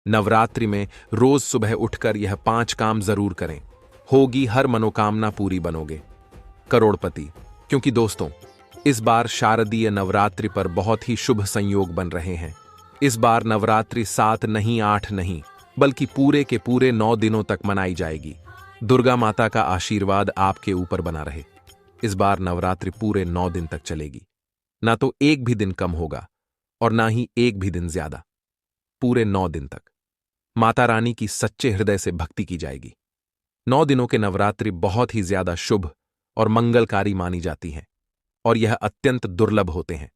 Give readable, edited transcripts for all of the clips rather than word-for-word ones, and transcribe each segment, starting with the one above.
नवरात्रि में रोज सुबह उठकर यह 5 काम जरूर करें। होगी हर मनोकामना पूरी, बनोगे करोड़पति। क्योंकि दोस्तों, इस बार शारदीय नवरात्रि पर बहुत ही शुभ संयोग बन रहे हैं। इस बार नवरात्रि 7 नहीं, 8 नहीं, बल्कि पूरे के पूरे 9 दिनों तक मनाई जाएगी। दुर्गा माता का आशीर्वाद आपके ऊपर बना रहे। इस बार नवरात्रि पूरे 9 दिन तक चलेगी। ना तो एक भी दिन कम होगा और ना ही एक भी दिन ज्यादा। पूरे 9 दिन तक माता रानी की सच्चे हृदय से भक्ति की जाएगी। 9 दिनों के नवरात्रि बहुत ही ज्यादा शुभ और मंगलकारी मानी जाती हैं और यह अत्यंत दुर्लभ होते हैं।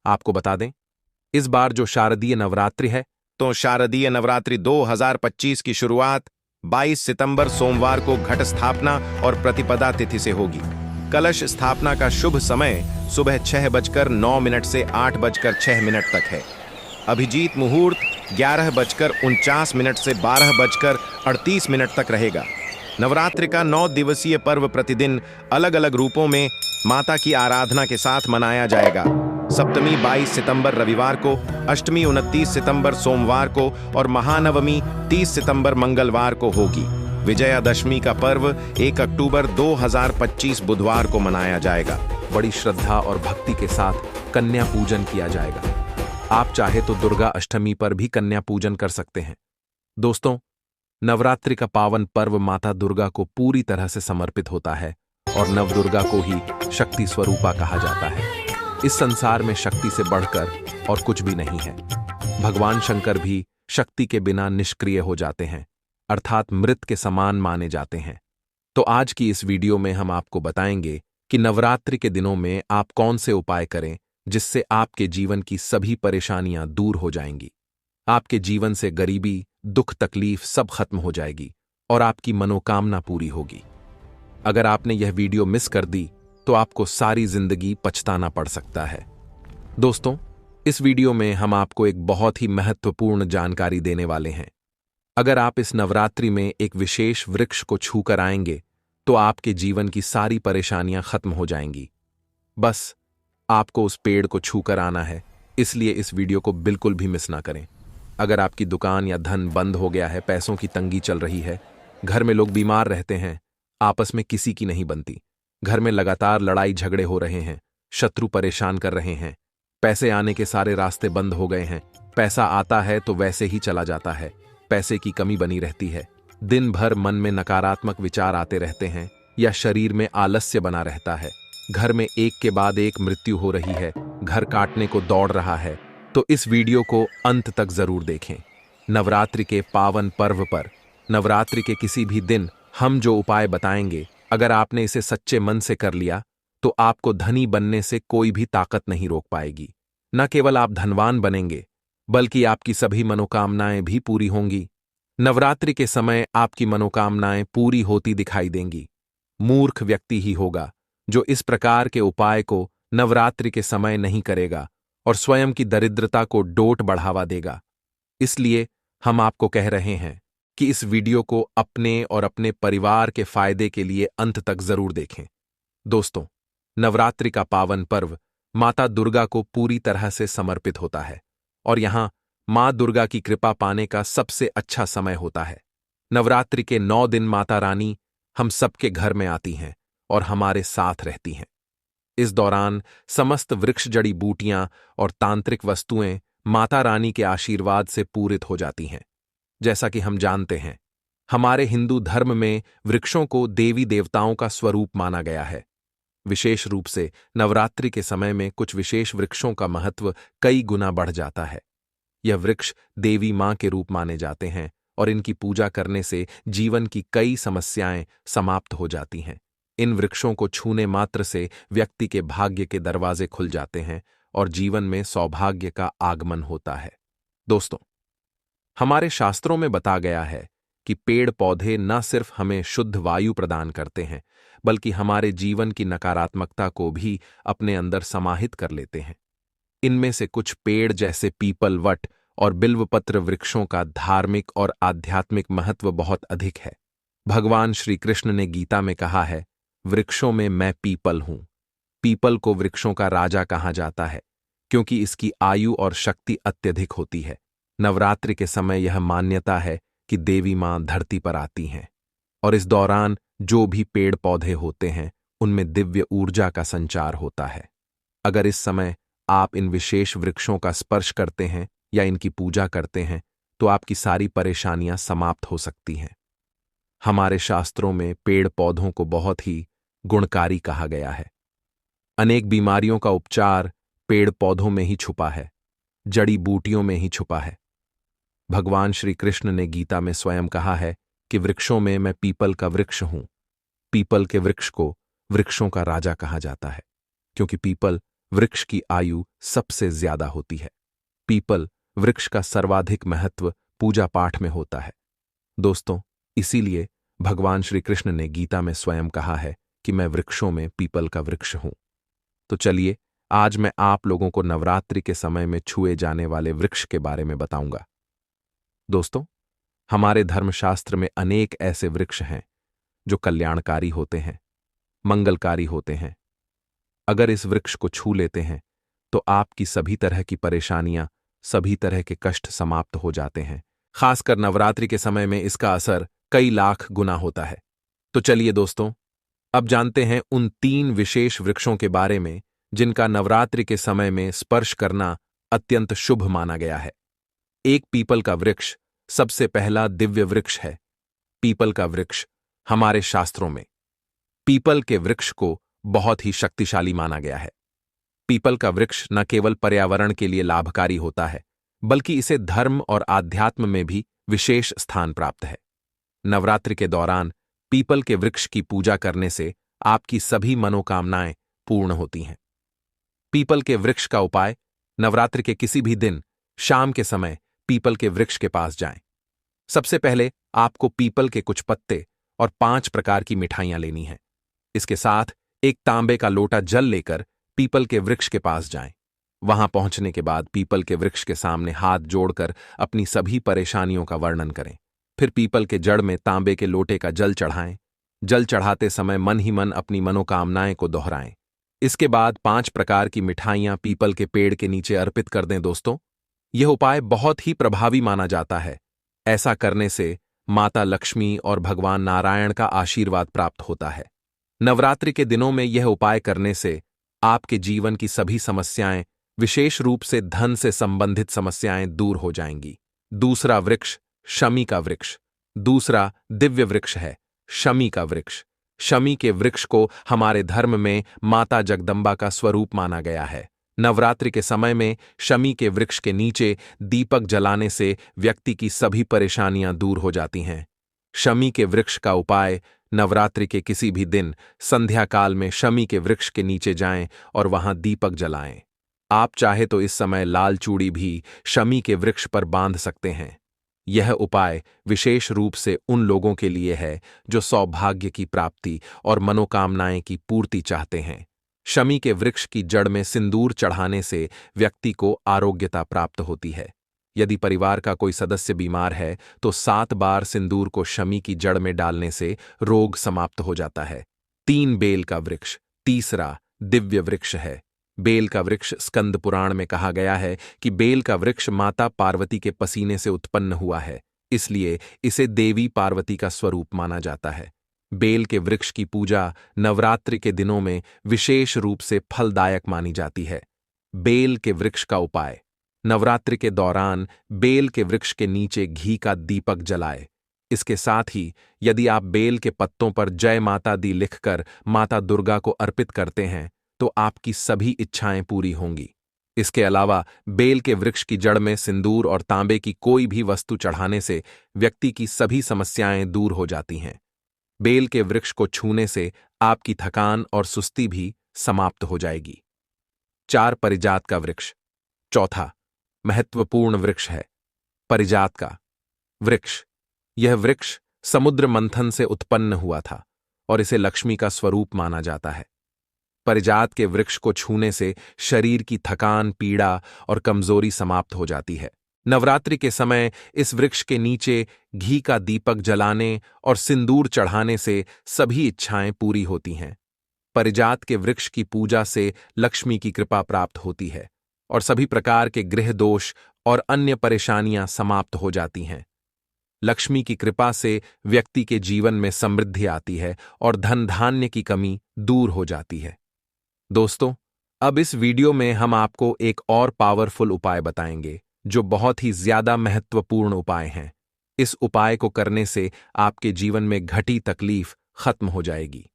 आपको बता दें, इस बार जो शारदीय नवरात्रि है, तो शारदीय नवरात्रि 2025 की शुरुआत 22 सितंबर सोमवार को घट स्थापना और प्रतिपदा तिथि से होगी। कलश स्थापना का शुभ समय सुबह 6:09 से 8:06 तक है। अभिजीत मुहूर्त 11:49 से 12:38 तक रहेगा। नवरात्रि का 9 दिवसीय पर्व प्रतिदिन अलग अलग रूपों में माता की आराधना के साथ मनाया जाएगा। सप्तमी 22 सितंबर रविवार को, अष्टमी 29 सितंबर सोमवार को और महानवमी 30 सितंबर मंगलवार को होगी। विजयादशमी का पर्व 1 अक्टूबर 2025 बुधवार को मनाया जाएगा। बड़ी श्रद्धा और भक्ति के साथ कन्या पूजन किया जाएगा। आप चाहे तो दुर्गा अष्टमी पर भी कन्या पूजन कर सकते हैं। दोस्तों, नवरात्रि का पावन पर्व माता दुर्गा को पूरी तरह से समर्पित होता है और नवदुर्गा को ही शक्ति स्वरूपा कहा जाता है। इस संसार में शक्ति से बढ़कर और कुछ भी नहीं है। भगवान शंकर भी शक्ति के बिना निष्क्रिय हो जाते हैं, अर्थात मृत के समान माने जाते हैं। तो आज की इस वीडियो में हम आपको बताएंगे कि नवरात्रि के दिनों में आप कौन से उपाय करें जिससे आपके जीवन की सभी परेशानियां दूर हो जाएंगी। आपके जीवन से गरीबी, दुख, तकलीफ सब खत्म हो जाएगी और आपकी मनोकामना पूरी होगी। अगर आपने यह वीडियो मिस कर दी तो आपको सारी जिंदगी पछताना पड़ सकता है। दोस्तों, इस वीडियो में हम आपको एक बहुत ही महत्वपूर्ण जानकारी देने वाले हैं। अगर आप इस नवरात्रि में एक विशेष वृक्ष को छूकर आएंगे तो आपके जीवन की सारी परेशानियां खत्म हो जाएंगी। बस आपको उस पेड़ को छूकर आना है, इसलिए इस वीडियो को बिल्कुल भी मिस ना करें। अगर आपकी दुकान या धन बंद हो गया है, पैसों की तंगी चल रही है, घर में लोग बीमार रहते हैं, आपस में किसी की नहीं बनती, घर में लगातार लड़ाई झगड़े हो रहे हैं, शत्रु परेशान कर रहे हैं, पैसे आने के सारे रास्ते बंद हो गए हैं, पैसा आता है तो वैसे ही चला जाता है, पैसे की कमी बनी रहती है, दिन भर मन में नकारात्मक विचार आते रहते हैं या शरीर में आलस्य बना रहता है, घर में एक के बाद एक मृत्यु हो रही है, घर काटने को दौड़ रहा है, तो इस वीडियो को अंत तक जरूर देखें। नवरात्रि के पावन पर्व पर, नवरात्रि के किसी भी दिन हम जो उपाय बताएंगे, अगर आपने इसे सच्चे मन से कर लिया तो आपको धनी बनने से कोई भी ताकत नहीं रोक पाएगी। न केवल आप धनवान बनेंगे, बल्कि आपकी सभी मनोकामनाएं भी पूरी होंगी। नवरात्रि के समय आपकी मनोकामनाएं पूरी होती दिखाई देंगी। मूर्ख व्यक्ति ही होगा जो इस प्रकार के उपाय को नवरात्रि के समय नहीं करेगा और स्वयं की दरिद्रता को डोट बढ़ावा देगा। इसलिए हम आपको कह रहे हैं कि इस वीडियो को अपने और अपने परिवार के फायदे के लिए अंत तक जरूर देखें। दोस्तों, नवरात्रि का पावन पर्व माता दुर्गा को पूरी तरह से समर्पित होता है और यहां मां दुर्गा की कृपा पाने का सबसे अच्छा समय होता है। नवरात्रि के 9 दिन माता रानी हम सबके घर में आती हैं और हमारे साथ रहती हैं। इस दौरान समस्त वृक्ष, जड़ी बूटियां और तांत्रिक वस्तुएं माता रानी के आशीर्वाद से पूरित हो जाती हैं। जैसा कि हम जानते हैं, हमारे हिंदू धर्म में वृक्षों को देवी देवताओं का स्वरूप माना गया है। विशेष रूप से नवरात्रि के समय में कुछ विशेष वृक्षों का महत्व कई गुना बढ़ जाता है। यह वृक्ष देवी मां के रूप माने जाते हैं और इनकी पूजा करने से जीवन की कई समस्याएं समाप्त हो जाती हैं। इन वृक्षों को छूने मात्र से व्यक्ति के भाग्य के दरवाजे खुल जाते हैं और जीवन में सौभाग्य का आगमन होता है। दोस्तों, हमारे शास्त्रों में बता गया है कि पेड़ पौधे न सिर्फ हमें शुद्ध वायु प्रदान करते हैं, बल्कि हमारे जीवन की नकारात्मकता को भी अपने अंदर समाहित कर लेते हैं। इनमें से कुछ पेड़ जैसे पीपल, वट और बिल्वपत्र वृक्षों का धार्मिक और आध्यात्मिक महत्व बहुत अधिक है। भगवान श्री कृष्ण ने गीता में कहा है, वृक्षों में मैं पीपल हूं। पीपल को वृक्षों का राजा कहा जाता है क्योंकि इसकी आयु और शक्ति अत्यधिक होती है। नवरात्रि के समय यह मान्यता है कि देवी मां धरती पर आती हैं और इस दौरान जो भी पेड़ पौधे होते हैं उनमें दिव्य ऊर्जा का संचार होता है। अगर इस समय आप इन विशेष वृक्षों का स्पर्श करते हैं या इनकी पूजा करते हैं तो आपकी सारी परेशानियां समाप्त हो सकती हैं। हमारे शास्त्रों में पेड़ पौधों को बहुत ही गुणकारी कहा गया है। अनेक बीमारियों का उपचार पेड़ पौधों में ही छुपा है, जड़ी बूटियों में ही छुपा है। भगवान श्री कृष्ण ने गीता में स्वयं कहा है कि वृक्षों में मैं पीपल का वृक्ष हूं। पीपल के वृक्ष को वृक्षों का राजा कहा जाता है क्योंकि पीपल वृक्ष की आयु सबसे ज्यादा होती है। पीपल वृक्ष का सर्वाधिक महत्व पूजा पाठ में होता है। दोस्तों, इसीलिए भगवान श्री कृष्ण ने गीता में स्वयं कहा है कि मैं वृक्षों में पीपल का वृक्ष हूं। तो चलिए, आज मैं आप लोगों को नवरात्रि के समय में छुए जाने वाले वृक्ष के बारे में बताऊंगा। दोस्तों, हमारे धर्मशास्त्र में अनेक ऐसे वृक्ष हैं जो कल्याणकारी होते हैं, मंगलकारी होते हैं। अगर इस वृक्ष को छू लेते हैं तो आपकी सभी तरह की परेशानियां, सभी तरह के कष्ट समाप्त हो जाते हैं। खासकर नवरात्रि के समय में इसका असर कई लाख गुना होता है। तो चलिए दोस्तों, अब जानते हैं उन 3 विशेष वृक्षों के बारे में जिनका नवरात्रि के समय में स्पर्श करना अत्यंत शुभ माना गया है। एक पीपल का वृक्ष सबसे पहला दिव्य वृक्ष है। पीपल का वृक्ष हमारे शास्त्रों में पीपल के वृक्ष को बहुत ही शक्तिशाली माना गया है। पीपल का वृक्ष न केवल पर्यावरण के लिए लाभकारी होता है, बल्कि इसे धर्म और आध्यात्म में भी विशेष स्थान प्राप्त है। नवरात्रि के दौरान पीपल के वृक्ष की पूजा करने से आपकी सभी मनोकामनाएं पूर्ण होती हैं। पीपल के वृक्ष का उपाय: नवरात्रि के किसी भी दिन शाम के समय पीपल के वृक्ष के पास जाएं। सबसे पहले आपको पीपल के कुछ पत्ते और 5 प्रकार की मिठाइयां लेनी हैं। इसके साथ एक तांबे का लोटा जल लेकर पीपल के वृक्ष के पास जाएं। वहां पहुंचने के बाद पीपल के वृक्ष के सामने हाथ जोड़कर अपनी सभी परेशानियों का वर्णन करें। फिर पीपल के जड़ में तांबे के लोटे का जल चढ़ाएं। जल चढ़ाते समय मन ही मन अपनी मनोकामनाएं को दोहराएं। इसके बाद 5 प्रकार की मिठाइयां पीपल के पेड़ के नीचे अर्पित कर दें। दोस्तों, यह उपाय बहुत ही प्रभावी माना जाता है। ऐसा करने से माता लक्ष्मी और भगवान नारायण का आशीर्वाद प्राप्त होता है। नवरात्रि के दिनों में यह उपाय करने से आपके जीवन की सभी समस्याएं, विशेष रूप से धन से संबंधित समस्याएं दूर हो जाएंगी। दूसरा वृक्ष शमी का वृक्ष। दूसरा दिव्य वृक्ष है शमी का वृक्ष। शमी के वृक्ष को हमारे धर्म में माता जगदम्बा का स्वरूप माना गया है। नवरात्रि के समय में शमी के वृक्ष के नीचे दीपक जलाने से व्यक्ति की सभी परेशानियां दूर हो जाती हैं। शमी के वृक्ष का उपाय: नवरात्रि के किसी भी दिन संध्या काल में शमी के वृक्ष के नीचे जाएं और वहां दीपक जलाएं। आप चाहे तो इस समय लाल चूड़ी भी शमी के वृक्ष पर बांध सकते हैं। यह उपाय विशेष रूप से उन लोगों के लिए है जो सौभाग्य की प्राप्ति और मनोकामनाएं की पूर्ति चाहते हैं। शमी के वृक्ष की जड़ में सिंदूर चढ़ाने से व्यक्ति को आरोग्यता प्राप्त होती है। यदि परिवार का कोई सदस्य बीमार है तो 7 बार सिंदूर को शमी की जड़ में डालने से रोग समाप्त हो जाता है। 3 बेल का वृक्ष। तीसरा दिव्य वृक्ष है बेल का वृक्ष। स्कंद पुराण में कहा गया है कि बेल का वृक्ष माता पार्वती के पसीने से उत्पन्न हुआ है, इसलिए इसे देवी पार्वती का स्वरूप माना जाता है। बेल के वृक्ष की पूजा नवरात्रि के दिनों में विशेष रूप से फलदायक मानी जाती है। बेल के वृक्ष का उपाय: नवरात्रि के दौरान बेल के वृक्ष के नीचे घी का दीपक जलाए। इसके साथ ही यदि आप बेल के पत्तों पर जय माता दी लिखकर माता दुर्गा को अर्पित करते हैं तो आपकी सभी इच्छाएं पूरी होंगी। इसके अलावा बेल के वृक्ष की जड़ में सिंदूर और तांबे की कोई भी वस्तु चढ़ाने से व्यक्ति की सभी समस्याएं दूर हो जाती हैं। बेल के वृक्ष को छूने से आपकी थकान और सुस्ती भी समाप्त हो जाएगी। 4 पारिजात का वृक्ष। चौथा महत्वपूर्ण वृक्ष है पारिजात का वृक्ष। यह वृक्ष समुद्र मंथन से उत्पन्न हुआ था और इसे लक्ष्मी का स्वरूप माना जाता है। पारिजात के वृक्ष को छूने से शरीर की थकान, पीड़ा और कमजोरी समाप्त हो जाती है। नवरात्रि के समय इस वृक्ष के नीचे घी का दीपक जलाने और सिंदूर चढ़ाने से सभी इच्छाएं पूरी होती हैं। पारिजात के वृक्ष की पूजा से लक्ष्मी की कृपा प्राप्त होती है और सभी प्रकार के गृह दोष और अन्य परेशानियां समाप्त हो जाती हैं। लक्ष्मी की कृपा से व्यक्ति के जीवन में समृद्धि आती है और धन धान्य की कमी दूर हो जाती है। दोस्तों, अब इस वीडियो में हम आपको एक और पावरफुल उपाय बताएंगे जो बहुत ही ज्यादा महत्वपूर्ण उपाय हैं। इस उपाय को करने से आपके जीवन में घटी तकलीफ खत्म हो जाएगी।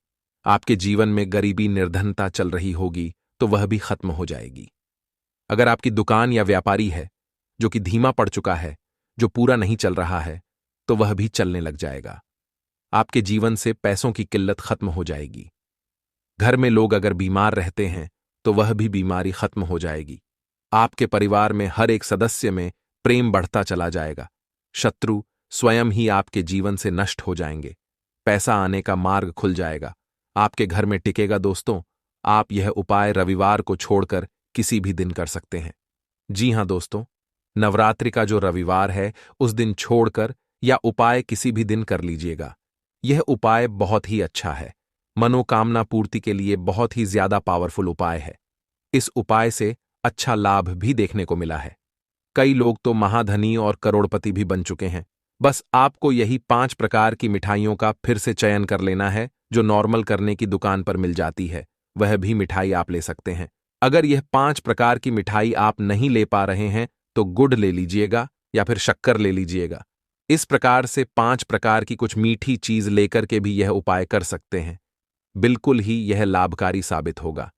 आपके जीवन में गरीबी निर्धनता चल रही होगी तो वह भी खत्म हो जाएगी। अगर आपकी दुकान या व्यापारी है जो कि धीमा पड़ चुका है, जो पूरा नहीं चल रहा है, तो वह भी चलने लग जाएगा। आपके जीवन से पैसों की किल्लत खत्म हो जाएगी। घर में लोग अगर बीमार रहते हैं तो वह भी बीमारी खत्म हो जाएगी। आपके परिवार में हर एक सदस्य में प्रेम बढ़ता चला जाएगा। शत्रु स्वयं ही आपके जीवन से नष्ट हो जाएंगे। पैसा आने का मार्ग खुल जाएगा, आपके घर में टिकेगा। दोस्तों, आप यह उपाय रविवार को छोड़कर किसी भी दिन कर सकते हैं। जी हां दोस्तों, नवरात्रि का जो रविवार है उस दिन छोड़कर या उपाय किसी भी दिन कर लीजिएगा। यह उपाय बहुत ही अच्छा है, मनोकामना पूर्ति के लिए बहुत ही ज्यादा पावरफुल उपाय है। इस उपाय से अच्छा लाभ भी देखने को मिला है। कई लोग तो महाधनी और करोड़पति भी बन चुके हैं। बस आपको यही 5 प्रकार की मिठाइयों का फिर से चयन कर लेना है जो नॉर्मल करने की दुकान पर मिल जाती है। वह भी मिठाई आप ले सकते हैं। अगर यह 5 प्रकार की मिठाई आप नहीं ले पा रहे हैं तो गुड़ ले लीजिएगा या फिर शक्कर ले लीजिएगा। इस प्रकार से 5 प्रकार की कुछ मीठी चीज लेकर के भी यह उपाय कर सकते हैं। बिल्कुल ही यह लाभकारी साबित होगा।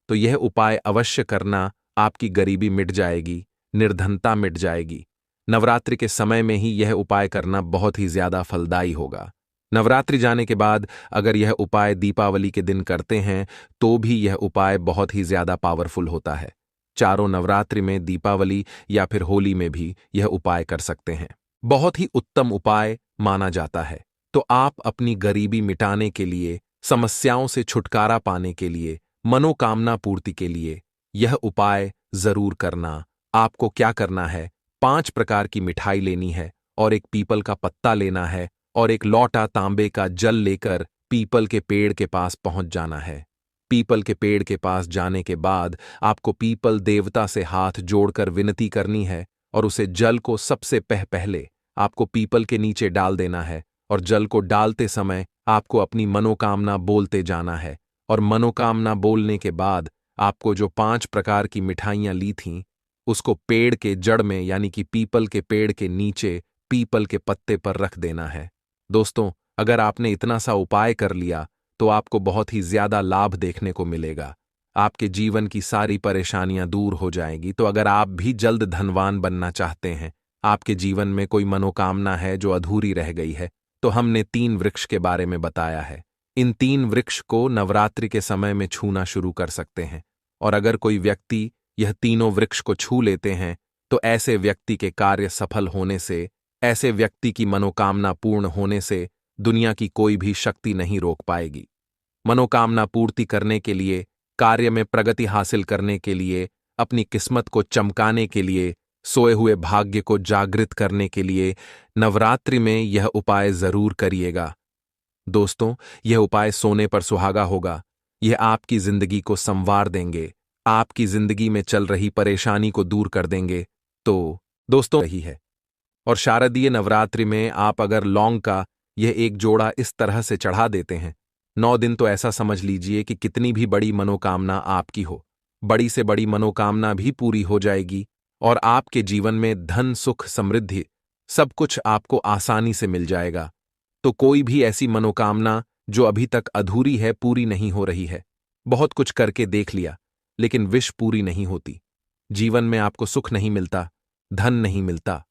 तो यह उपाय अवश्य करना, आपकी गरीबी मिट जाएगी, निर्धनता मिट जाएगी। नवरात्रि के समय में ही यह उपाय करना बहुत ही ज्यादा फलदायी होगा। नवरात्रि जाने के बाद अगर यह उपाय दीपावली के दिन करते हैं तो भी यह उपाय बहुत ही ज्यादा पावरफुल होता है। चारों नवरात्रि में, दीपावली या फिर होली में भी यह उपाय कर सकते हैं। बहुत ही उत्तम उपाय माना जाता है। तो आप अपनी गरीबी मिटाने के लिए, समस्याओं से छुटकारा पाने के लिए, मनोकामना पूर्ति के लिए यह उपाय जरूर करना। आपको क्या करना है, 5 प्रकार की मिठाई लेनी है और एक पीपल का पत्ता लेना है और एक लौटा तांबे का जल लेकर पीपल के पेड़ के पास पहुंच जाना है। पीपल के पेड़ के पास जाने के बाद आपको पीपल देवता से हाथ जोड़कर विनती करनी है और उसे जल को सबसे पहले आपको पीपल के नीचे डाल देना है और जल को डालते समय आपको अपनी मनोकामना बोलते जाना है। और मनोकामना बोलने के बाद आपको जो 5 प्रकार की मिठाइयां ली थीं उसको पेड़ के जड़ में यानी कि पीपल के पेड़ के नीचे पीपल के पत्ते पर रख देना है। दोस्तों, अगर आपने इतना सा उपाय कर लिया तो आपको बहुत ही ज्यादा लाभ देखने को मिलेगा। आपके जीवन की सारी परेशानियां दूर हो जाएंगी। तो अगर आप भी जल्द धनवान बनना चाहते हैं, आपके जीवन में कोई मनोकामना है जो अधूरी रह गई है, तो हमने 3 वृक्ष के बारे में बताया है। इन 3 वृक्ष को नवरात्रि के समय में छूना शुरू कर सकते हैं। और अगर कोई व्यक्ति यह तीनों वृक्ष को छू लेते हैं तो ऐसे व्यक्ति के कार्य सफल होने से, ऐसे व्यक्ति की मनोकामना पूर्ण होने से दुनिया की कोई भी शक्ति नहीं रोक पाएगी। मनोकामना पूर्ति करने के लिए, कार्य में प्रगति हासिल करने के लिए, अपनी किस्मत को चमकाने के लिए, सोए हुए भाग्य को जागृत करने के लिए नवरात्रि में यह उपाय जरूर करिएगा। दोस्तों, यह उपाय सोने पर सुहागा होगा। यह आपकी जिंदगी को संवार देंगे, आपकी जिंदगी में चल रही परेशानी को दूर कर देंगे। तो दोस्तों, यही है। और शारदीय नवरात्रि में आप अगर लौंग का यह एक जोड़ा इस तरह से चढ़ा देते हैं, 9 दिन, तो ऐसा समझ लीजिए कि कितनी भी बड़ी मनोकामना आपकी हो, बड़ी से बड़ी मनोकामना भी पूरी हो जाएगी और आपके जीवन में धन, सुख, समृद्धि सब कुछ आपको आसानी से मिल जाएगा। तो कोई भी ऐसी मनोकामना जो अभी तक अधूरी है, पूरी नहीं हो रही है, बहुत कुछ करके देख लिया लेकिन विश पूरी नहीं होती, जीवन में आपको सुख नहीं मिलता, धन नहीं मिलता,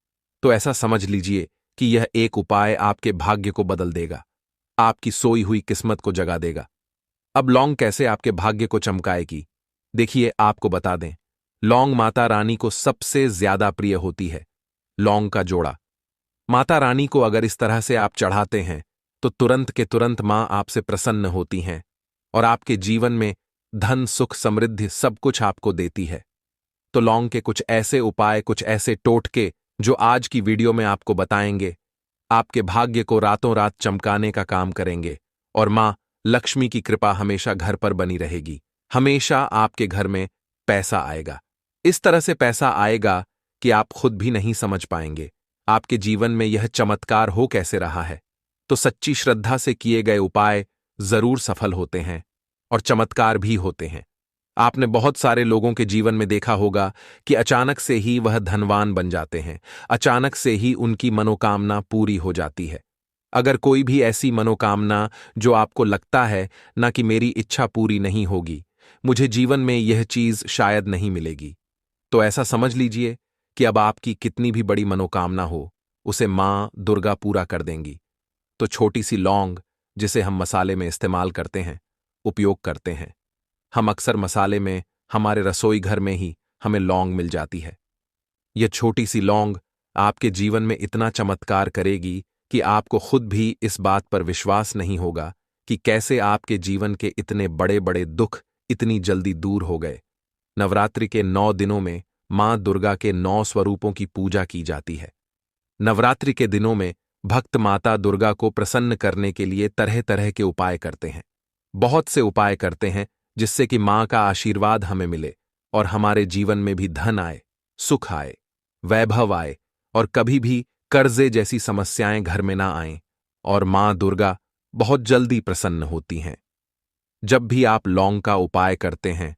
तो ऐसा समझ लीजिए कि यह एक उपाय आपके भाग्य को बदल देगा, आपकी सोई हुई किस्मत को जगा देगा। अब लौंग कैसे आपके भाग्य को चमकाएगी, देखिए आपको बता दें। लौंग माता रानी को सबसे ज्यादा प्रिय होती है। लौंग का जोड़ा माता रानी को अगर इस तरह से आप चढ़ाते हैं तो तुरंत के तुरंत मां आपसे प्रसन्न होती हैं और आपके जीवन में धन, सुख, समृद्धि सब कुछ आपको देती है। तो लौंग के कुछ ऐसे उपाय, कुछ ऐसे टोटके जो आज की वीडियो में आपको बताएंगे, आपके भाग्य को रातों रात चमकाने का काम करेंगे और मां लक्ष्मी की कृपा हमेशा घर पर बनी रहेगी। हमेशा आपके घर में पैसा आएगा। इस तरह से पैसा आएगा कि आप खुद भी नहीं समझ पाएंगे आपके जीवन में यह चमत्कार हो कैसे रहा है। तो सच्ची श्रद्धा से किए गए उपाय जरूर सफल होते हैं और चमत्कार भी होते हैं। आपने बहुत सारे लोगों के जीवन में देखा होगा कि अचानक से ही वह धनवान बन जाते हैं, अचानक से ही उनकी मनोकामना पूरी हो जाती है। अगर कोई भी ऐसी मनोकामना जो आपको लगता है ना कि मेरी इच्छा पूरी नहीं होगी, मुझे जीवन में यह चीज शायद नहीं मिलेगी, तो ऐसा समझ लीजिए कि अब आपकी कितनी भी बड़ी मनोकामना हो, उसे मां दुर्गा पूरा कर देंगी। तो छोटी सी लौंग, जिसे हम मसाले में इस्तेमाल करते हैं, उपयोग करते हैं। हम अक्सर मसाले में, हमारे रसोई घर में ही हमें लौंग मिल जाती है। यह छोटी सी लौंग आपके जीवन में इतना चमत्कार करेगी कि आपको खुद भी इस बात पर विश्वास नहीं होगा कि कैसे आपके जीवन के इतने बड़े बड़े दुख इतनी जल्दी दूर हो गए। नवरात्रि के 9 दिनों में मां दुर्गा के 9 स्वरूपों की पूजा की जाती है। नवरात्रि के दिनों में भक्त माता दुर्गा को प्रसन्न करने के लिए तरह तरह के उपाय करते हैं। बहुत से उपाय करते हैं जिससे कि मां का आशीर्वाद हमें मिले और हमारे जीवन में भी धन आए, सुख आए, वैभव आए और कभी भी कर्जे जैसी समस्याएं घर में ना आएं, और मां दुर्गा बहुत जल्दी प्रसन्न होती हैं। जब भी आप लौंग का उपाय करते हैं,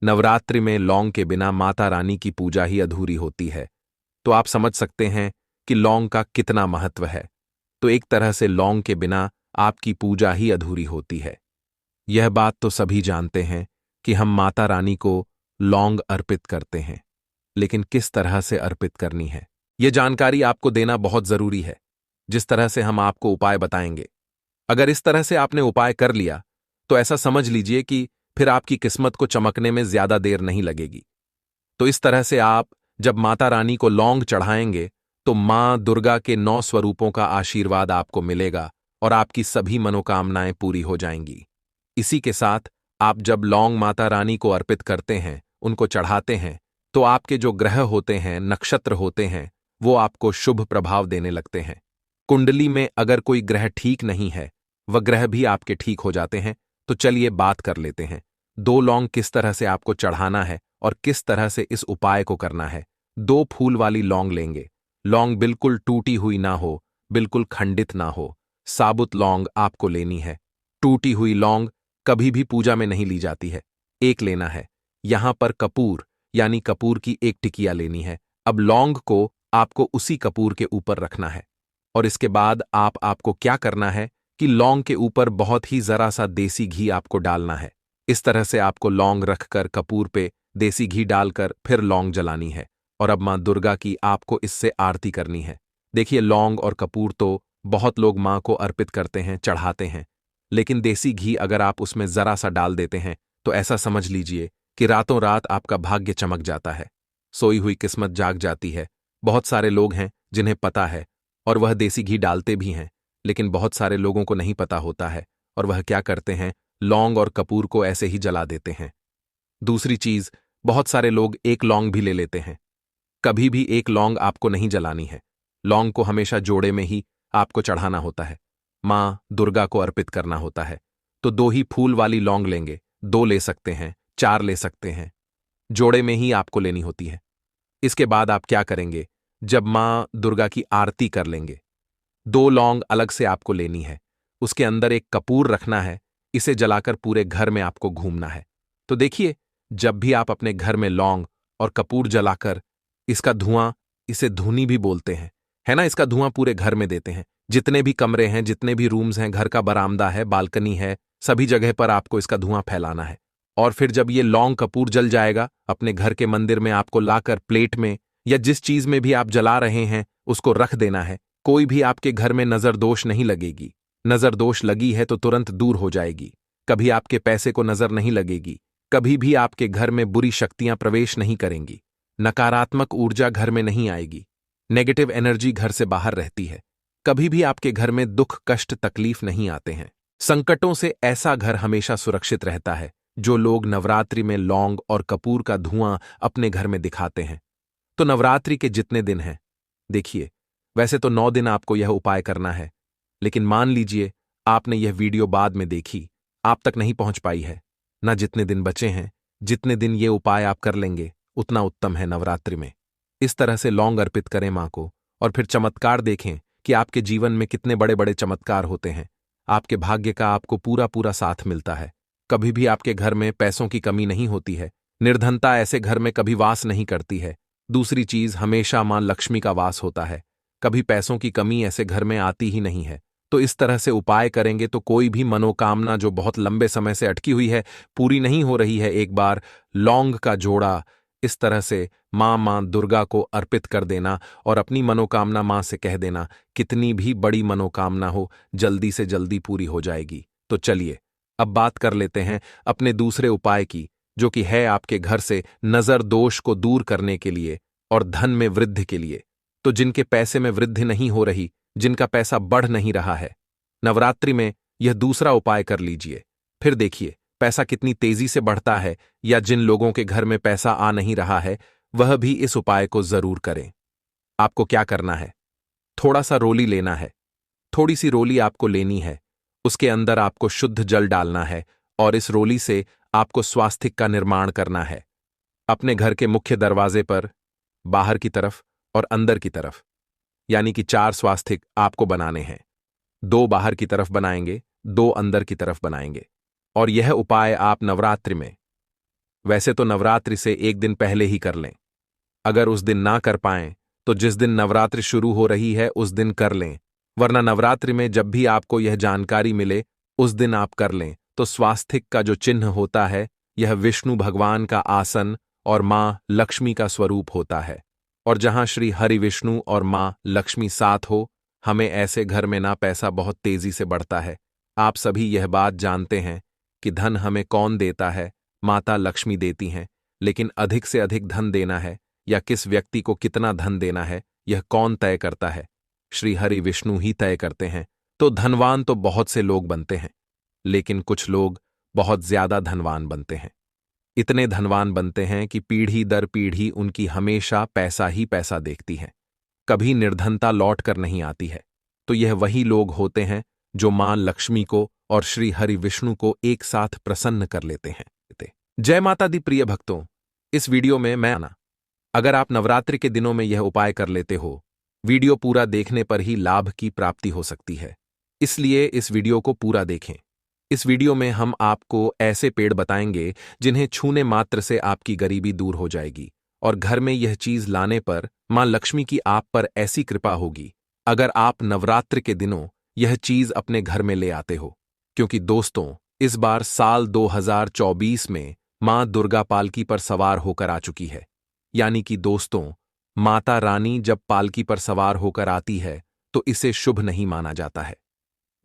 नवरात्रि में लौंग के बिना माता रानी की पूजा ही अधूरी होती है, तो आप समझ सकते हैं कि लौंग का कितना महत्व है। तो एक तरह से लौंग के बिना आपकी पूजा ही अधूरी होती है। यह बात तो सभी जानते हैं कि हम माता रानी को लौंग अर्पित करते हैं, लेकिन किस तरह से अर्पित करनी है, यह जानकारी आपको देना बहुत जरूरी है। जिस तरह से हम आपको उपाय बताएंगे, अगर इस तरह से आपने उपाय कर लिया तो ऐसा समझ लीजिए कि फिर आपकी किस्मत को चमकने में ज्यादा देर नहीं लगेगी। तो इस तरह से आप जब माता रानी को लौंग चढ़ाएंगे तो मां दुर्गा के 9 स्वरूपों का आशीर्वाद आपको मिलेगा और आपकी सभी मनोकामनाएं पूरी हो जाएंगी। इसी के साथ आप जब लौंग माता रानी को अर्पित करते हैं, उनको चढ़ाते हैं, तो आपके जो ग्रह होते हैं, नक्षत्र होते हैं, वो आपको शुभ प्रभाव देने लगते हैं। कुंडली में अगर कोई ग्रह ठीक नहीं है, वह ग्रह भी आपके ठीक हो जाते हैं। तो चलिए बात कर लेते हैं 2 लौंग किस तरह से आपको चढ़ाना है और किस तरह से इस उपाय को करना है। 2 फूल वाली लौंग लेंगे। लौंग बिल्कुल टूटी हुई ना हो, बिल्कुल खंडित ना हो, साबुत लौंग आपको लेनी है। टूटी हुई लौंग कभी भी पूजा में नहीं ली जाती है। एक लेना है। यहां पर कपूर यानी कपूर की एक टिकिया लेनी है। अब लौंग को आपको उसी कपूर के ऊपर रखना है और इसके बाद आपको क्या करना है कि लौंग के ऊपर बहुत ही जरा सा देसी घी आपको डालना है। इस तरह से आपको लौंग रखकर कपूर पे देसी घी डालकर फिर लौंग जलानी है और अब मां दुर्गा की आपको इससे आरती करनी है। देखिए, लौंग और कपूर तो बहुत लोग मां को अर्पित करते हैं, चढ़ाते हैं, लेकिन देसी घी अगर आप उसमें जरा सा डाल देते हैं तो ऐसा समझ लीजिए कि रातों रात आपका भाग्य चमक जाता है, सोई हुई किस्मत जाग जाती है। बहुत सारे लोग हैं जिन्हें पता है और वह देसी घी डालते भी हैं, लेकिन बहुत सारे लोगों को नहीं पता होता है और वह क्या करते हैं, लौंग और कपूर को ऐसे ही जला देते हैं। दूसरी चीज, बहुत सारे लोग एक लौंग भी ले लेते हैं। कभी भी एक लौंग आपको नहीं जलानी है। लौंग को हमेशा जोड़े में ही आपको चढ़ाना होता है, मां दुर्गा को अर्पित करना होता है। तो 2 ही फूल वाली लौंग लेंगे। 2 ले सकते हैं, 4 ले सकते हैं, जोड़े में ही आपको लेनी होती है। इसके बाद आप क्या करेंगे, जब मां दुर्गा की आरती कर लेंगे, 2 लौंग अलग से आपको लेनी है, उसके अंदर एक कपूर रखना है, इसे जलाकर पूरे घर में आपको घूमना है। तो देखिए, जब भी आप अपने घर में लौंग और कपूर जलाकर इसका धुआं, इसे धूनी भी बोलते हैं, है ना, इसका धुआं पूरे घर में देते हैं। जितने भी कमरे हैं, जितने भी रूम्स हैं, घर का बरामदा है, बालकनी है, सभी जगह पर आपको इसका धुआं फैलाना है। और फिर जब ये लौंग कपूर जल जाएगा, अपने घर के मंदिर में आपको लाकर प्लेट में या जिस चीज में भी आप जला रहे हैं उसको रख देना है। कोई भी आपके घर में नजर दोष नहीं लगेगी। नजर दोष लगी है तो तुरंत दूर हो जाएगी। कभी आपके पैसे को नजर नहीं लगेगी। कभी भी आपके घर में बुरी शक्तियां प्रवेश नहीं करेंगी। नकारात्मक ऊर्जा घर में नहीं आएगी। नेगेटिव एनर्जी घर से बाहर रहती है। कभी भी आपके घर में दुख, कष्ट, तकलीफ नहीं आते हैं। संकटों से ऐसा घर हमेशा सुरक्षित रहता है जो लोग नवरात्रि में लौंग और कपूर का धुआं अपने घर में दिखाते हैं। तो नवरात्रि के जितने दिन हैं, देखिए, वैसे तो 9 दिन आपको यह उपाय करना है, लेकिन मान लीजिए आपने यह वीडियो बाद में देखी, आप तक नहीं पहुंच पाई है ना, जितने दिन बचे हैं, जितने दिन ये उपाय आप कर लेंगे उतना उत्तम है नवरात्रि में। इस तरह से लौंग अर्पित करें मां को और फिर चमत्कार देखें कि आपके जीवन में कितने बड़े बड़े चमत्कार होते हैं। आपके भाग्य का आपको पूरा पूरा साथ मिलता है। कभी भी आपके घर में पैसों की कमी नहीं होती है। निर्धनता ऐसे घर में कभी वास नहीं करती है। दूसरी चीज, हमेशा मां लक्ष्मी का वास होता है। कभी पैसों की कमी ऐसे घर में आती ही नहीं है। तो इस तरह से उपाय करेंगे तो कोई भी मनोकामना जो बहुत लंबे समय से अटकी हुई है, पूरी नहीं हो रही है, एक बार लौंग का जोड़ा इस तरह से मां दुर्गा को अर्पित कर देना और अपनी मनोकामना मां से कह देना, कितनी भी बड़ी मनोकामना हो जल्दी से जल्दी पूरी हो जाएगी। तो चलिए अब बात कर लेते हैं अपने दूसरे उपाय की, जो कि है आपके घर से नजर दोष को दूर करने के लिए और धन में वृद्धि के लिए। तो जिनके पैसे में वृद्धि नहीं हो रही, जिनका पैसा बढ़ नहीं रहा है, नवरात्रि में यह दूसरा उपाय कर लीजिए। फिर देखिए पैसा कितनी तेजी से बढ़ता है। या जिन लोगों के घर में पैसा आ नहीं रहा है, वह भी इस उपाय को जरूर करें। आपको क्या करना है, थोड़ा सा रोली लेना है। थोड़ी सी रोली आपको लेनी है, उसके अंदर आपको शुद्ध जल डालना है और इस रोली से आपको स्वास्तिक का निर्माण करना है। अपने घर के मुख्य दरवाजे पर, बाहर की तरफ और अंदर की तरफ, यानी कि 4 स्वास्तिक आपको बनाने हैं। 2 बाहर की तरफ बनाएंगे, 2 अंदर की तरफ बनाएंगे। और यह उपाय आप नवरात्रि में, वैसे तो नवरात्रि से 1 दिन पहले ही कर लें। अगर उस दिन ना कर पाएं तो जिस दिन नवरात्रि शुरू हो रही है उस दिन कर लें, वरना नवरात्रि में जब भी आपको यह जानकारी मिले उस दिन आप कर लें। तो स्वास्तिक का जो चिन्ह होता है, यह विष्णु भगवान का आसन और मां लक्ष्मी का स्वरूप होता है। और जहां श्री हरि विष्णु और मां लक्ष्मी साथ हो, हमें ऐसे घर में ना पैसा बहुत तेजी से बढ़ता है। आप सभी यह बात जानते हैं कि धन हमें कौन देता है, माता लक्ष्मी देती हैं। लेकिन अधिक से अधिक धन देना है या किस व्यक्ति को कितना धन देना है, यह कौन तय करता है? श्री हरि विष्णु ही तय करते हैं। तो धनवान तो बहुत से लोग बनते हैं, लेकिन कुछ लोग बहुत ज्यादा धनवान बनते हैं। इतने धनवान बनते हैं कि पीढ़ी दर पीढ़ी उनकी हमेशा पैसा ही पैसा देखती है, कभी निर्धनता लौट कर नहीं आती है। तो यह वही लोग होते हैं जो मां लक्ष्मी को और श्री हरि विष्णु को एक साथ प्रसन्न कर लेते हैं। जय माता दी प्रिय भक्तों, इस वीडियो में मैं आना, अगर आप नवरात्रि के दिनों में यह उपाय कर लेते हो, वीडियो पूरा देखने पर ही लाभ की प्राप्ति हो सकती है। इसलिए इस वीडियो को पूरा देखें। इस वीडियो में हम आपको ऐसे पेड़ बताएंगे जिन्हें छूने मात्र से आपकी गरीबी दूर हो जाएगी और घर में यह चीज लाने पर मां लक्ष्मी की आप पर ऐसी कृपा होगी, अगर आप नवरात्रि के दिनों यह चीज अपने घर में ले आते हो। क्योंकि दोस्तों, इस बार साल 2024 में मां दुर्गा पालकी पर सवार होकर आ चुकी है। यानी कि दोस्तों, माता रानी जब पालकी पर सवार होकर आती है तो इसे शुभ नहीं माना जाता है।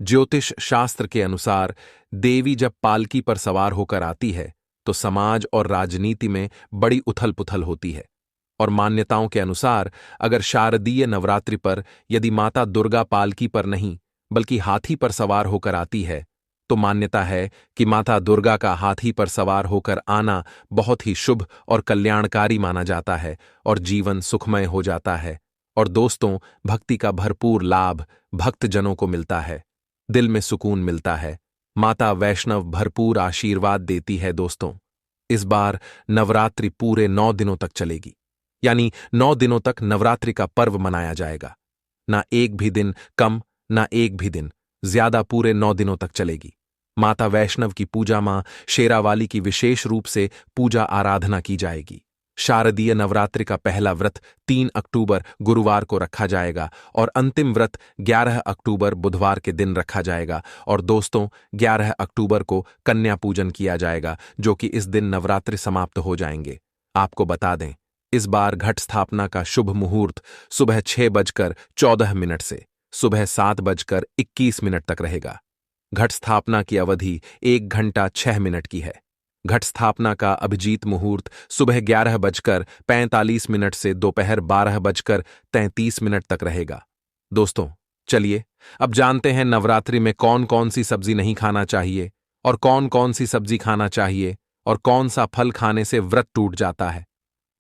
ज्योतिष शास्त्र के अनुसार देवी जब पालकी पर सवार होकर आती है तो समाज और राजनीति में बड़ी उथल पुथल होती है। और मान्यताओं के अनुसार अगर शारदीय नवरात्रि पर यदि माता दुर्गा पालकी पर नहीं बल्कि हाथी पर सवार होकर आती है, तो मान्यता है कि माता दुर्गा का हाथी पर सवार होकर आना बहुत ही शुभ और कल्याणकारी माना जाता है और जीवन सुखमय हो जाता है। और दोस्तों, भक्ति का भरपूर लाभ भक्तजनों को मिलता है, दिल में सुकून मिलता है। माता वैष्णव भरपूर आशीर्वाद देती है। दोस्तों, इस बार नवरात्रि पूरे 9 दिनों तक चलेगी, यानी 9 दिनों तक नवरात्रि का पर्व मनाया जाएगा। ना एक भी दिन कम, ना एक भी दिन ज्यादा, पूरे 9 दिनों तक चलेगी। माता वैष्णव की पूजा, मां शेरावाली की विशेष रूप से पूजा आराधना की जाएगी। शारदीय नवरात्रि का पहला व्रत 3 अक्टूबर गुरुवार को रखा जाएगा और अंतिम व्रत 11 अक्टूबर बुधवार के दिन रखा जाएगा। और दोस्तों, 11 अक्टूबर को कन्या पूजन किया जाएगा, जो कि इस दिन नवरात्रि समाप्त हो जाएंगे। आपको बता दें, इस बार घट स्थापना का शुभ मुहूर्त सुबह 6:14 से सुबह 7:21 तक रहेगा। घट स्थापना की अवधि 1 घंटा 6 मिनट की है। घट स्थापना का अभिजीत मुहूर्त सुबह 11:45 से दोपहर 12:33 तक रहेगा। दोस्तों, चलिए अब जानते हैं नवरात्रि में कौन कौन सी सब्जी नहीं खाना चाहिए और कौन कौन सी सब्जी खाना चाहिए और कौन सा फल खाने से व्रत टूट जाता है।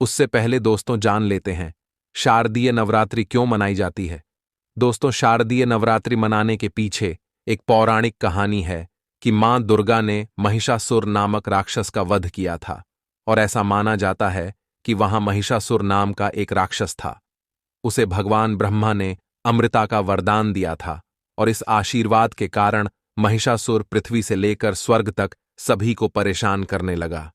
उससे पहले दोस्तों, जान लेते हैं शारदीय नवरात्रि क्यों मनाई जाती है। दोस्तों, शारदीय नवरात्रि मनाने के पीछे एक पौराणिक कहानी है कि मां दुर्गा ने महिषासुर नामक राक्षस का वध किया था और ऐसा माना जाता है कि वहां महिषासुर नाम का एक राक्षस था। उसे भगवान ब्रह्मा ने अमृता का वरदान दिया था और इस आशीर्वाद के कारण महिषासुर पृथ्वी से लेकर स्वर्ग तक सभी को परेशान करने लगा।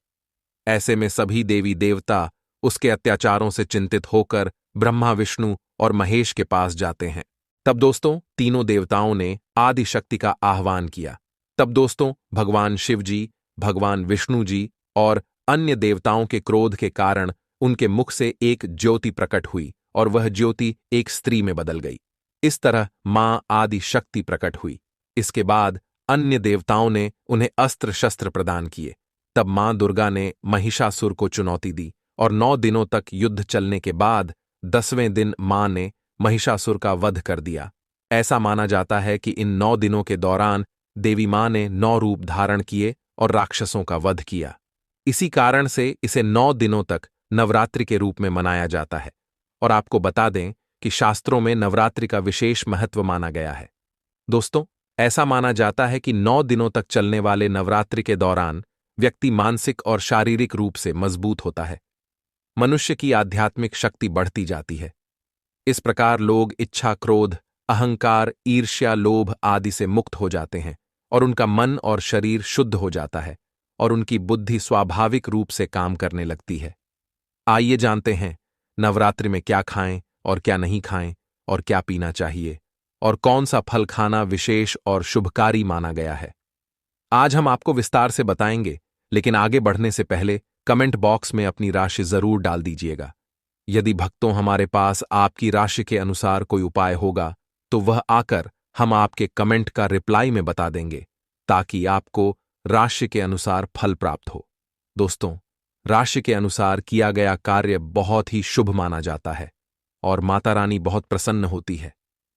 ऐसे में सभी देवी देवता उसके अत्याचारों से चिंतित होकर ब्रह्मा, विष्णु और महेश के पास जाते हैं। तब दोस्तों तीनों देवताओं ने आदि शक्ति का आह्वान किया। तब दोस्तों भगवान शिव जी, भगवान विष्णु जी और अन्य देवताओं के क्रोध के कारण उनके मुख से एक ज्योति प्रकट हुई और वह ज्योति एक स्त्री में बदल गई। इस तरह मां आदि शक्ति प्रकट हुई। इसके बाद अन्य देवताओं ने उन्हें अस्त्र शस्त्र प्रदान किए। तब मां दुर्गा ने महिषासुर को चुनौती दी और 9 दिनों तक युद्ध चलने के बाद 10वें दिन मां ने महिषासुर का वध कर दिया। ऐसा माना जाता है कि इन 9 दिनों के दौरान देवी मां ने 9 रूप धारण किए और राक्षसों का वध किया। इसी कारण से इसे 9 दिनों तक नवरात्रि के रूप में मनाया जाता है। और आपको बता दें कि शास्त्रों में नवरात्रि का विशेष महत्व माना गया है। दोस्तों ऐसा माना जाता है कि 9 दिनों तक चलने वाले नवरात्रि के दौरान व्यक्ति मानसिक और शारीरिक रूप से मजबूत होता है। मनुष्य की आध्यात्मिक शक्ति बढ़ती जाती है। इस प्रकार लोग इच्छा, क्रोध, अहंकार, ईर्ष्या, लोभ आदि से मुक्त हो जाते हैं और उनका मन और शरीर शुद्ध हो जाता है और उनकी बुद्धि स्वाभाविक रूप से काम करने लगती है। आइए जानते हैं नवरात्रि में क्या खाएं और क्या नहीं खाएं और क्या पीना चाहिए और कौन सा फल खाना विशेष और शुभकारी माना गया है। आज हम आपको विस्तार से बताएंगे, लेकिन आगे बढ़ने से पहले कमेंट बॉक्स में अपनी राशि जरूर डाल दीजिएगा। यदि भक्तों हमारे पास आपकी राशि के अनुसार कोई उपाय होगा तो वह आकर हम आपके कमेंट का रिप्लाई में बता देंगे, ताकि आपको राशि के अनुसार फल प्राप्त हो। दोस्तों राशि के अनुसार किया गया कार्य बहुत ही शुभ माना जाता है और माता रानी बहुत प्रसन्न होती है।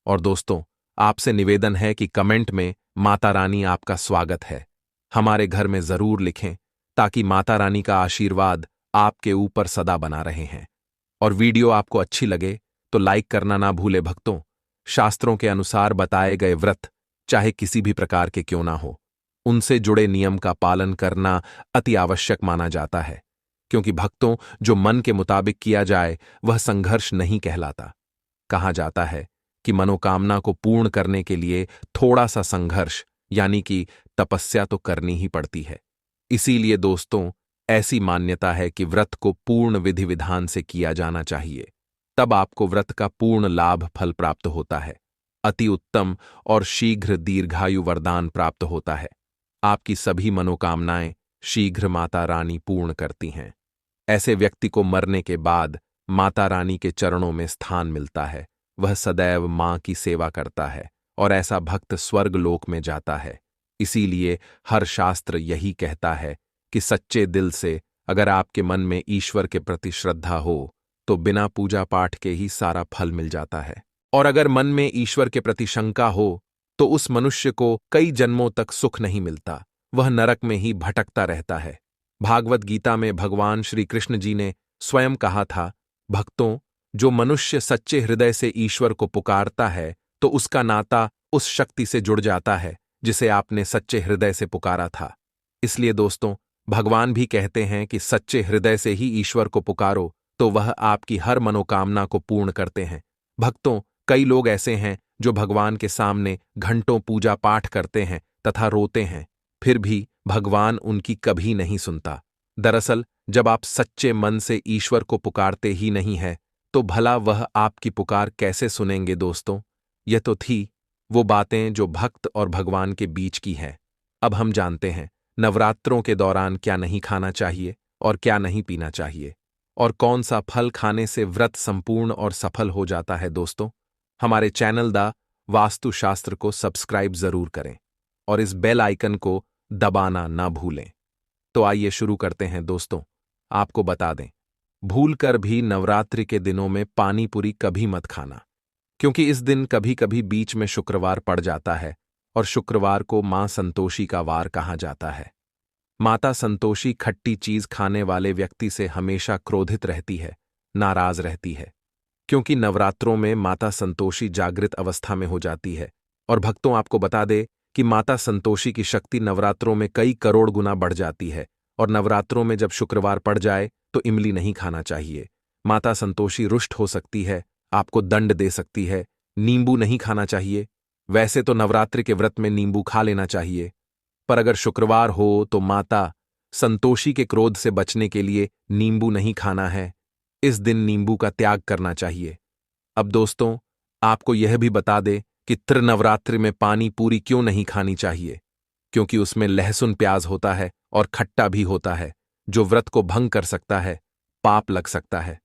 और दोस्तों आपसे निवेदन है कि कमेंट में माता रानी आपका स्वागत है हमारे घर में जरूर लिखें, ताकि माता रानी का आशीर्वाद आपके ऊपर सदा बना रहे हैं। और वीडियो आपको अच्छी लगे तो लाइक करना ना भूले। भक्तों शास्त्रों के अनुसार बताए गए व्रत चाहे किसी भी प्रकार के क्यों ना हो, उनसे जुड़े नियम का पालन करना अति आवश्यक माना जाता है, क्योंकि भक्तों जो मन के मुताबिक किया जाए वह संघर्ष नहीं कहलाता। कहा जाता है कि मनोकामना को पूर्ण करने के लिए थोड़ा सा संघर्ष यानी कि तपस्या तो करनी ही पड़ती है। इसीलिए दोस्तों ऐसी मान्यता है कि व्रत को पूर्ण विधि विधान से किया जाना चाहिए, तब आपको व्रत का पूर्ण लाभ फल प्राप्त होता है। अति उत्तम और शीघ्र दीर्घायु वरदान प्राप्त होता है। आपकी सभी मनोकामनाएं शीघ्र माता रानी पूर्ण करती हैं। ऐसे व्यक्ति को मरने के बाद माता रानी के चरणों में स्थान मिलता है। वह सदैव मां की सेवा करता है और ऐसा भक्त स्वर्ग लोक में जाता है। इसीलिए हर शास्त्र यही कहता है कि सच्चे दिल से अगर आपके मन में ईश्वर के प्रति श्रद्धा हो तो बिना पूजा पाठ के ही सारा फल मिल जाता है। और अगर मन में ईश्वर के प्रति शंका हो तो उस मनुष्य को कई जन्मों तक सुख नहीं मिलता, वह नरक में ही भटकता रहता है। भागवत गीता में भगवान श्री कृष्ण जी ने स्वयं कहा था, भक्तों जो मनुष्य सच्चे हृदय से ईश्वर को पुकारता है तो उसका नाता उस शक्ति से जुड़ जाता है जिसे आपने सच्चे हृदय से पुकारा था। इसलिए दोस्तों भगवान भी कहते हैं कि सच्चे हृदय से ही ईश्वर को पुकारो तो वह आपकी हर मनोकामना को पूर्ण करते हैं। भक्तों कई लोग ऐसे हैं जो भगवान के सामने घंटों पूजा पाठ करते हैं तथा रोते हैं, फिर भी भगवान उनकी कभी नहीं सुनता। दरअसल जब आप सच्चे मन से ईश्वर को पुकारते ही नहीं है तो भला वह आपकी पुकार कैसे सुनेंगे। दोस्तों यह तो थी वो बातें जो भक्त और भगवान के बीच की हैं। अब हम जानते हैं नवरात्रों के दौरान क्या नहीं खाना चाहिए और क्या नहीं पीना चाहिए और कौन सा फल खाने से व्रत संपूर्ण और सफल हो जाता है। दोस्तों हमारे चैनल द वास्तुशास्त्र को सब्सक्राइब जरूर करें और इस बेल आइकन को दबाना ना भूलें। तो आइए शुरू करते हैं। दोस्तों आपको बता दें, भूलकर भी नवरात्रि के दिनों में पानी पूरी कभी मत खाना, क्योंकि इस दिन कभी कभी बीच में शुक्रवार पड़ जाता है और शुक्रवार को मां संतोषी का वार कहा जाता है। माता संतोषी खट्टी चीज खाने वाले व्यक्ति से हमेशा क्रोधित रहती है, नाराज रहती है, क्योंकि नवरात्रों में माता संतोषी जागृत अवस्था में हो जाती है। और भक्तों आपको बता दे कि माता संतोषी की शक्ति नवरात्रों में कई करोड़ गुना बढ़ जाती है और नवरात्रों में जब शुक्रवार पड़ जाए तो इमली नहीं खाना चाहिए। माता संतोषी रुष्ट हो सकती है, आपको दंड दे सकती है। नींबू नहीं खाना चाहिए। वैसे तो नवरात्रि के व्रत में नींबू खा लेना चाहिए, पर अगर शुक्रवार हो तो माता संतोषी के क्रोध से बचने के लिए नींबू नहीं खाना है। इस दिन नींबू का त्याग करना चाहिए। अब दोस्तों, आपको यह भी बता दे कि त्रिनवरात्रि में पानी पूरी क्यों नहीं खानी चाहिए, क्योंकि उसमें लहसुन प्याज होता है और खट्टा भी होता है, जो व्रत को भंग कर सकता है, पाप लग सकता है।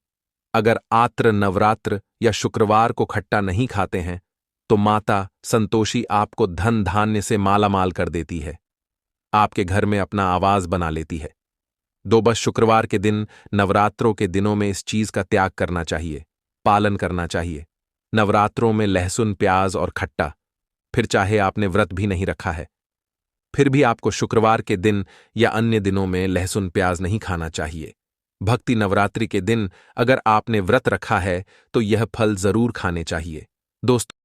अगर आत्र नवरात्र या शुक्रवार को खट्टा नहीं खाते हैं तो माता संतोषी आपको धन धान्य से मालामाल कर देती है, आपके घर में अपना आवाज बना लेती है। बस शुक्रवार के दिन, नवरात्रों के दिनों में इस चीज का त्याग करना चाहिए, पालन करना चाहिए। नवरात्रों में लहसुन प्याज और खट्टा, फिर चाहे आपने व्रत भी नहीं रखा है, फिर भी आपको शुक्रवार के दिन या अन्य दिनों में लहसुन प्याज नहीं खाना चाहिए। भक्ति नवरात्रि के दिन अगर आपने व्रत रखा है तो यह फल जरूर खाने चाहिए। दोस्तों,